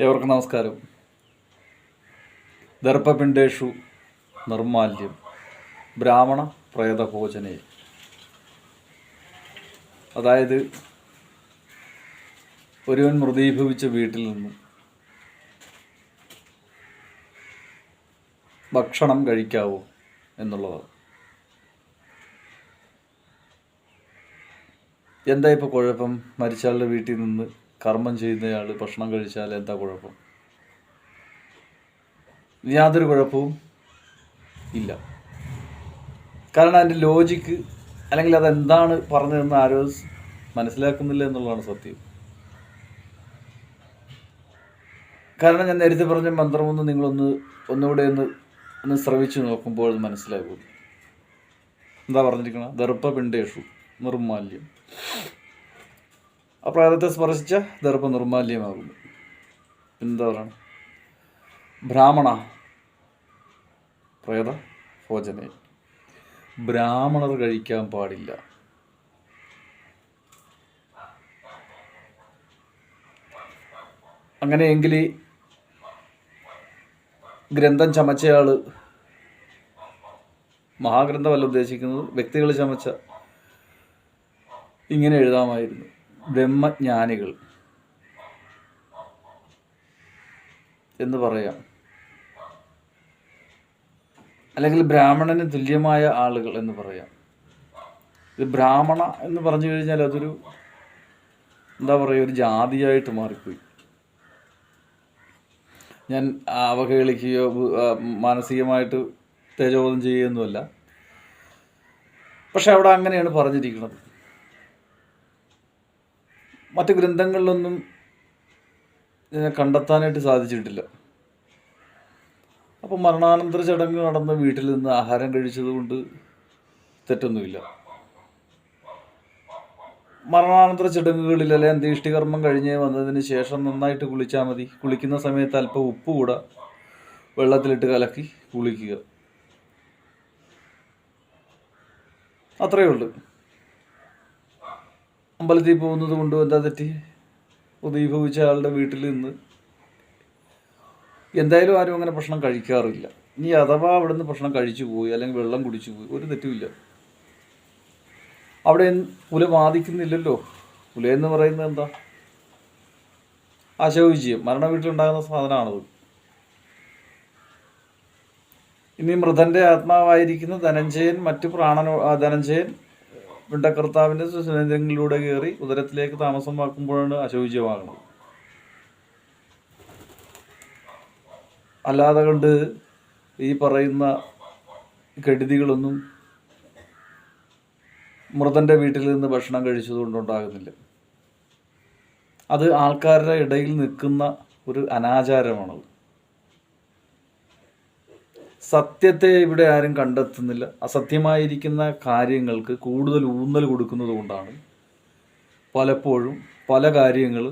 ഏവർക്കും നമസ്കാരം. ദർപ്പപിണ്ഡേഷു നിർമാല്യം ബ്രാഹ്മണ പ്രേതഭോജനേ. അതായത് ഒരുവൻ മൃതീഭവിച്ച വീട്ടിൽ നിന്നും ഭക്ഷണം കഴിക്കാവോ എന്നുള്ളതാണ്. എന്താ ഇപ്പോൾ കുഴപ്പം? മരിച്ചയാളുടെ വീട്ടിൽ നിന്ന് കർമ്മം ചെയ്യുന്നയാൾ ഭക്ഷണം കഴിച്ചാൽ എന്താ കുഴപ്പം? യാതൊരു കുഴപ്പവും ഇല്ല. കാരണം അതിൻ്റെ ലോജിക്ക് അല്ലെങ്കിൽ അതെന്താണ് പറഞ്ഞതെന്ന് ആരും മനസ്സിലാക്കുന്നില്ല എന്നുള്ളതാണ് സത്യം. കാരണം ഞാൻ നേരത്തെ പറഞ്ഞ മന്ത്രമൊന്ന് ഒന്നുകൂടെ ഒന്ന് ശ്രവിച്ചു നോക്കുമ്പോൾ അത് മനസ്സിലാകും. എന്താ പറഞ്ഞിരിക്കണം? ദർപ്പപിണ്ഡേഷു നിർമാല്യം. ആ പ്രേതത്തെ സ്പർശിച്ച ദർപ്പ നിർമാല്യമാകുന്നു. എന്താ പറയുക? ബ്രാഹ്മണ പ്രേത ഭോജനെ. ബ്രാഹ്മണർ കഴിക്കാൻ പാടില്ല. അങ്ങനെയെങ്കിൽ ഗ്രന്ഥം ചമച്ചയാൾ മഹാഗ്രന്ഥമല്ല ഉദ്ദേശിക്കുന്നത്, വ്യക്തികൾ ചമച്ച ഇങ്ങനെ എഴുതാമായിരുന്നു: ബ്രഹ്മജ്ഞാനികൾ എന്ന് പറയാം, അല്ലെങ്കിൽ ബ്രാഹ്മണന് തുല്യമായ ആളുകൾ എന്ന് പറയാം. ഇത് ബ്രാഹ്മണ എന്ന് പറഞ്ഞു കഴിഞ്ഞാൽ അതൊരു എന്താ പറയുക, ഒരു ജാതിയായിട്ട് മാറിപ്പോയി. ഞാൻ അവഹേളിക്കുകയോ മാനസികമായിട്ട് തേജോവധം ചെയ്യുകയൊന്നുമല്ല. പക്ഷെ അവിടെ അങ്ങനെയാണ് പറഞ്ഞിരിക്കുന്നത്. മറ്റ് ഗ്രന്ഥങ്ങളിലൊന്നും ഇതിനെ കണ്ടെത്താനായിട്ട് സാധിച്ചിട്ടില്ല. അപ്പോൾ മരണാനന്തര ചടങ്ങ് നടന്ന വീട്ടിൽ നിന്ന് ആഹാരം കഴിച്ചതുകൊണ്ട് തെറ്റൊന്നുമില്ല. മരണാനന്തര ചടങ്ങുകളിൽ അല്ലെങ്കിൽ അന്ത്യേഷ്ടികർമ്മം കഴിഞ്ഞ് വന്നതിന് ശേഷം നന്നായിട്ട് കുളിച്ചാൽ മതി. കുളിക്കുന്ന സമയത്ത് അല്പം ഉപ്പ് കൂടെ വെള്ളത്തിലിട്ട് കലക്കി കുളിക്കുക, അത്രയേ ഉള്ളൂ. അമ്പലത്തിൽ പോകുന്നത് കൊണ്ടും എന്താ തെറ്റി? ഉദീഭവിച്ച ആളുടെ വീട്ടിൽ നിന്ന് എന്തായാലും ആരും അങ്ങനെ ഭക്ഷണം കഴിക്കാറില്ല. ഇനി അഥവാ അവിടെ നിന്ന് ഭക്ഷണം കഴിച്ചു പോയി അല്ലെങ്കിൽ വെള്ളം കുടിച്ചു പോയി, ഒരു തെറ്റുമില്ല. അവിടെ പുല ബാധിക്കുന്നില്ലല്ലോ. പുലയെന്ന് പറയുന്നത് എന്താ? അശൗചിയം, മരണ വീട്ടിലുണ്ടാകുന്ന സാധനമാണത്. ഇനി മൃതന്റെ ആത്മാവായിരിക്കുന്ന ധനഞ്ജയൻ ധനഞ്ജയൻ പിണ്ടകർത്താവിൻ്റെ സുരേന്ദ്രങ്ങളിലൂടെ കയറി ഉദരത്തിലേക്ക് താമസമാക്കുമ്പോഴാണ് അശൗചിയമാകുന്നത്. അല്ലാതെ കൊണ്ട് ഈ പറയുന്ന കെടുതികളൊന്നും മൃതൻ്റെ വീട്ടിൽ നിന്ന് ഭക്ഷണം കഴിച്ചതുകൊണ്ടുണ്ടാകുന്നില്ല. അത് ആൾക്കാരുടെ ഇടയിൽ നിൽക്കുന്ന ഒരു അനാചാരമാണത്. സത്യത്തെ ഇവിടെ ആരും കണ്ടെത്തുന്നില്ല. അസത്യമായിരിക്കുന്ന കാര്യങ്ങൾക്ക് കൂടുതൽ ഊന്നൽ കൊടുക്കുന്നത് കൊണ്ടാണ് പലപ്പോഴും പല കാര്യങ്ങൾ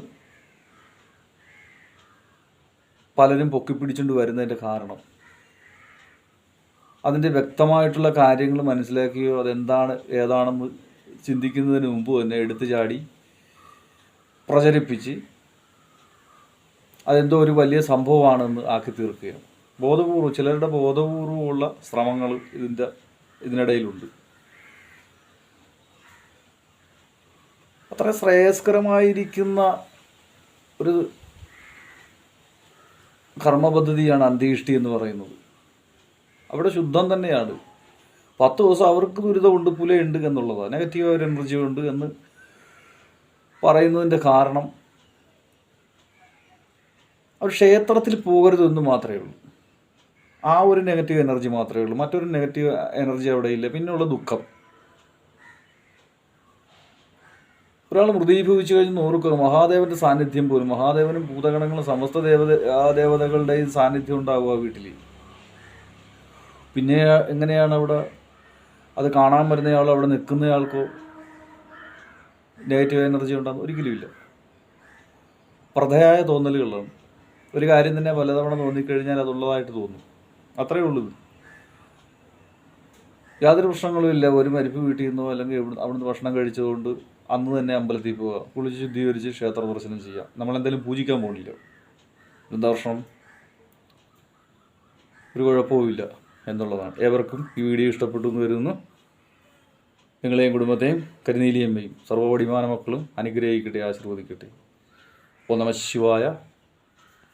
പലരും പൊക്കിപ്പിടിച്ചുകൊണ്ട് വരുന്നതിൻ്റെ കാരണം. അതിൻ്റെ വ്യക്തമായിട്ടുള്ള കാര്യങ്ങൾ മനസ്സിലാക്കിയോ അതെന്താണ് ഏതാണെന്ന് ചിന്തിക്കുന്നതിന് മുമ്പ് തന്നെ എടുത്തു ചാടി പ്രചരിപ്പിച്ച് അതെന്തോ ഒരു വലിയ സംഭവമാണെന്ന് ആക്കി തീർക്കുകയാണ്. ബോധപൂർവ്വം, ചിലരുടെ ബോധപൂർവമുള്ള ശ്രമങ്ങൾ ഇതിനിടയിലുണ്ട്. അത്ര ശ്രേയസ്കരമായിരിക്കുന്ന ഒരു കർമ്മപദ്ധതിയാണ് അന്ത്യേഷ്ടി എന്ന് പറയുന്നത്. അവിടെ ശുദ്ധം തന്നെയാണ്. 10 ദിവസം അവർക്ക് ദുരിതമുണ്ട്, പുലയുണ്ട് എന്നുള്ളതാണ്, നെഗറ്റീവ് ഒരു എനർജി ഉണ്ട് എന്ന് പറയുന്നതിൻ്റെ കാരണം അവർ ക്ഷേത്രത്തിൽ പോകരുതെന്ന് മാത്രമേ ഉള്ളൂ. ആ ഒരു നെഗറ്റീവ് എനർജി മാത്രമേ ഉള്ളൂ. മറ്റൊരു നെഗറ്റീവ് എനർജി അവിടെ ഇല്ല. പിന്നെയുള്ള ദുഃഖം. ഒരാൾ മൃതീഭവിച്ചു കഴിഞ്ഞ് ഓർക്കുക, മഹാദേവൻ്റെ സാന്നിധ്യം പോലും, മഹാദേവനും ഭൂതഗണങ്ങളും സമസ്ത ദേവതകളുടെയും സാന്നിധ്യം ഉണ്ടാവുക വീട്ടിൽ. പിന്നെ എങ്ങനെയാണ് അവിടെ അത് കാണാൻ വരുന്നയാളോ അവിടെ നിൽക്കുന്നയാൾക്കോ നെഗറ്റീവ് എനർജി ഉണ്ടാകുന്നത്? ഒരിക്കലുമില്ല. പ്രധയായ തോന്നലുകളാണ്. ഒരു കാര്യം തന്നെ പലതവണ തോന്നിക്കഴിഞ്ഞാൽ അതുള്ളതായിട്ട് തോന്നും, അത്രയേ ഉള്ളൂ. യാതൊരു പ്രശ്നങ്ങളും ഇല്ല. ഒരു മരിപ്പ് വീട്ടിൽ നിന്നോ അല്ലെങ്കിൽ അവിടുന്ന് ഭക്ഷണം കഴിച്ചതുകൊണ്ട് അന്ന് തന്നെ അമ്പലത്തിൽ പോവുക, കുളിച്ച് ശുദ്ധീകരിച്ച് ക്ഷേത്ര ദർശനം ചെയ്യാം. നമ്മളെന്തായാലും പൂജിക്കാൻ പോകണില്ല. എന്താ പ്രശ്നം? ഒരു കുഴപ്പവുമില്ല എന്നുള്ളതാണ്. ഏവർക്കും ഈ വീഡിയോ ഇഷ്ടപ്പെട്ടു എന്ന് വരുന്നു. നിങ്ങളെയും കുടുംബത്തെയും കരിനീലിയമ്മയും സർവ്വപടിമാന മക്കളും അനുഗ്രഹിക്കട്ടെ, ആശീർവദിക്കട്ടെ. ഓ നമഃ ശിവായ.